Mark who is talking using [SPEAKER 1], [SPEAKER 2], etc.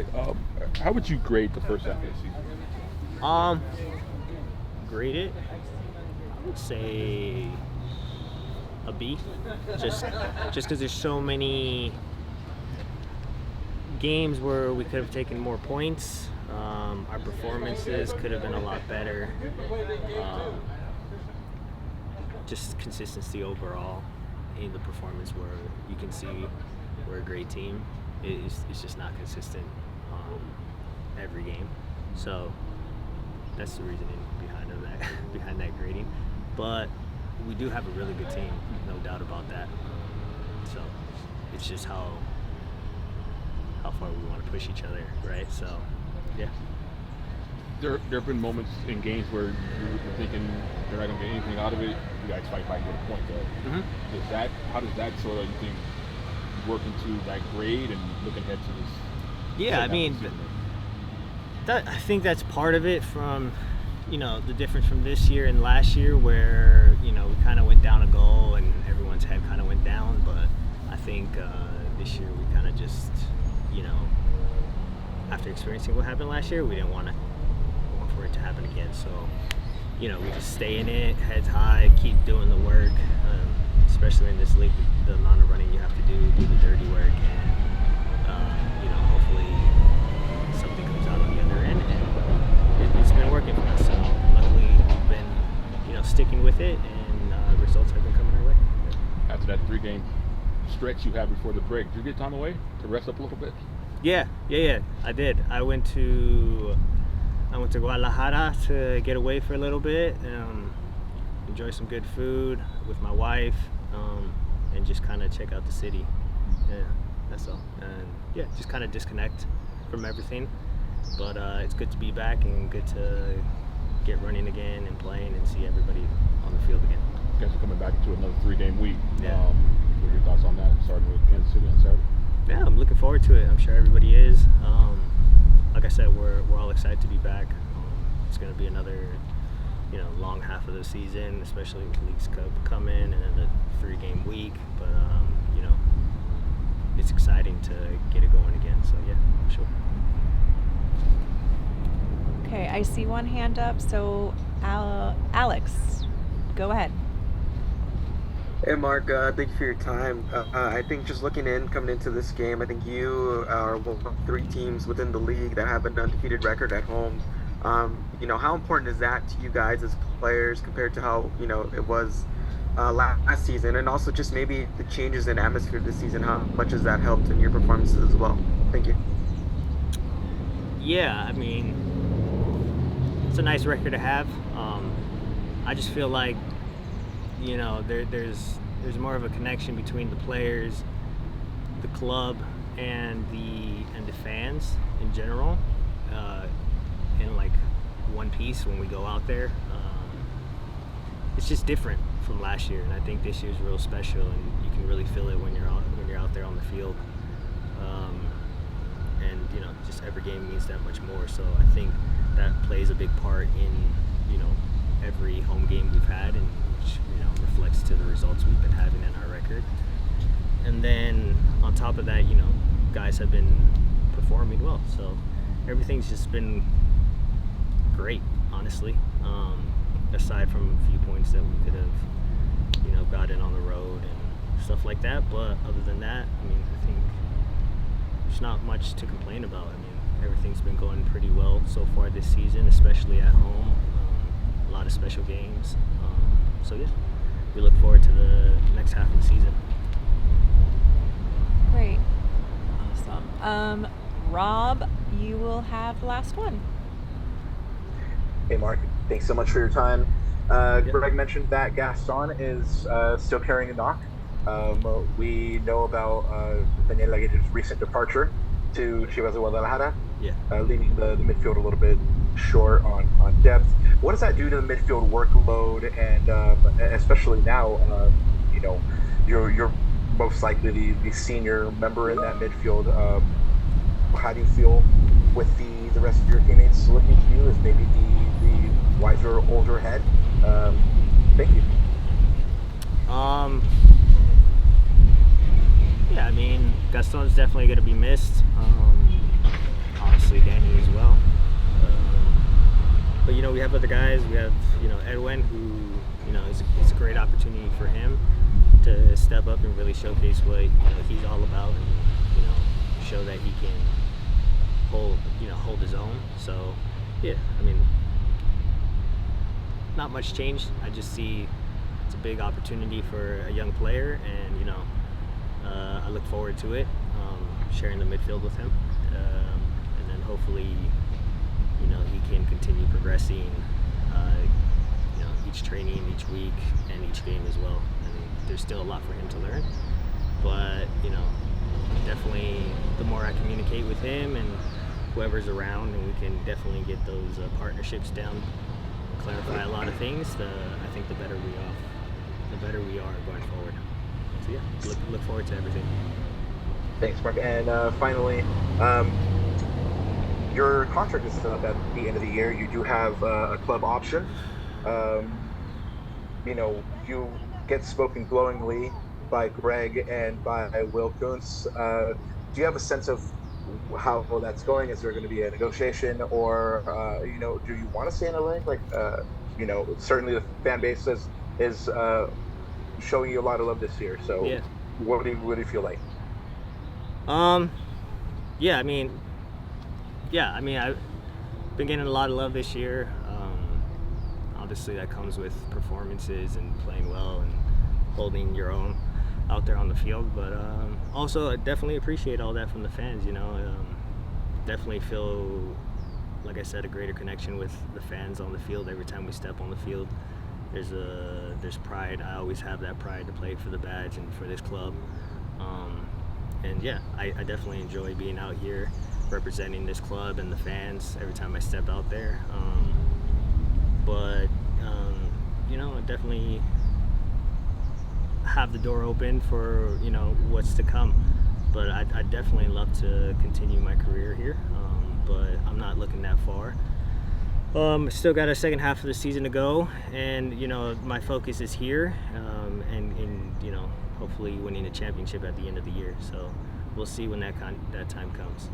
[SPEAKER 1] Hi. How would you grade the first half of the season?
[SPEAKER 2] Grade it, I would say a B. Just because there's so many games where we could have taken more points. Our performances could have been a lot better. Just consistency overall in the performance, where you can see we're a great team. It's just not consistent every game. So that's the reasoning behind that grading. But we do have a really good team, no doubt about that. So it's just how far we want to push each other, right? So yeah.
[SPEAKER 1] There have been moments in games where you're thinking they're not going to get anything out of it. You guys fight back to a point, though.
[SPEAKER 2] Mm-hmm.
[SPEAKER 1] How does that sort of, you think, work into that grade and looking ahead to this?
[SPEAKER 2] Yeah, I mean, I think that's part of it from, the difference from this year and last year, where, we kind of went down a goal and everyone's head kind of went down. But I think this year we kind of just, after experiencing what happened last year, we didn't want for it to happen again. So, we just stay in it, heads high, keep doing the work, especially in this league, the amount of running you have to do the dirty work, and, hopefully something comes out on the other end. And it's been working for us. So luckily we've been, sticking with it, and results have been coming our way.
[SPEAKER 1] After that 3-game stretch you had before the break, did you get time away to rest up a little bit?
[SPEAKER 2] Yeah, I did. I went to Guadalajara to get away for a little bit, enjoy some good food with my wife, and just kind of check out the city. Yeah, that's all. And yeah, just kind of disconnect from everything. But it's good to be back and good to get running again and playing and see everybody on the field again.
[SPEAKER 1] You guys are coming back into another 3-game week.
[SPEAKER 2] Yeah.
[SPEAKER 1] What are your thoughts on that, starting with Kansas City on Saturday?
[SPEAKER 2] Yeah, I'm looking forward to it. I'm sure everybody is. Like I said, we're all excited to be back. It's going to be another, long half of the season, especially with Leagues Cup coming and then the 3-game week. But it's exciting to get it going again. So yeah, for sure.
[SPEAKER 3] Okay, I see one hand up. So Alex, go ahead.
[SPEAKER 4] Hey Mark, thank you for your time. I think just coming into this game, I think you are one of 3 teams within the league that have an undefeated record at home. How important is that to you guys as players compared to how, it was last season? And also just maybe the changes in atmosphere this season, how much has that helped in your performances as well? Thank you.
[SPEAKER 2] Yeah, I mean, it's a nice record to have. I just feel like, there's more of a connection between the players, the club, and the fans in general, in like one piece when we go out there. It's just different from last year, and I think this year's real special, and you can really feel it when you're out there on the field. And just every game means that much more. So I think that plays a big part in every home game we've had, and which reflects to the results we've been having in our record. And then on top of that, guys have been performing well. So everything's just been great, honestly. Aside from a few points that we could have, gotten on the road and stuff like that. But other than that, I mean, I think there's not much to complain about. I mean, everything's been going pretty well so far this season, especially at home. A lot of special games. So yeah, we look forward to the next half of the season.
[SPEAKER 3] Great. Awesome. Rob, you will have the last one.
[SPEAKER 5] Hey Mark, thanks so much for your time. Greg mentioned that Gaston is still carrying a knock. We know about Daniel Aguirre's recent departure to Chivas de Guadalajara, leaving the midfield a little bit short on depth. What does that do to the midfield workload, and especially now, you're most likely the senior member in that midfield. How do you feel with the rest of your teammates looking to you as maybe the wiser, older head? Thank you.
[SPEAKER 2] Yeah, I mean, Gaston's definitely going to be missed. have other guys. We have, Edwin, who, it's a great opportunity for him to step up and really showcase what he's all about, and show that he can hold his own. So yeah, I mean, not much changed. I just see it's a big opportunity for a young player, and I look forward to it, sharing the midfield with him, and then hopefully he can continue progressing each training, each week, and each game as well. I mean, there's still a lot for him to learn, but definitely the more I communicate with him and whoever's around, and we can definitely get those partnerships down, clarify a lot of things, I think the better we are going forward. So yeah, look forward to everything.
[SPEAKER 5] Thanks, Mark. And finally, your contract is up at the end of the year. You do have a club option. You get spoken glowingly by Greg and by Will Kuntz. Do you have a sense of how that's going? Is there going to be a negotiation, or do you want to stay in the league? Certainly the fan base is showing you a lot of love this year. So
[SPEAKER 2] yeah.
[SPEAKER 5] What do you feel like?
[SPEAKER 2] I've been getting a lot of love this year. Obviously that comes with performances and playing well and holding your own out there on the field, but also I definitely appreciate all that from the fans. Definitely feel, like I said, a greater connection with the fans on the field every time we step on the field. There's pride. I always have that pride to play for the badge and for this club. And yeah, I definitely enjoy being out here representing this club and the fans every time I step out there. But definitely have the door open for what's to come. But I definitely love to continue my career here. But I'm not looking that far. Still got a second half of the season to go, and my focus is here, and hopefully winning a championship at the end of the year. So we'll see when that time comes.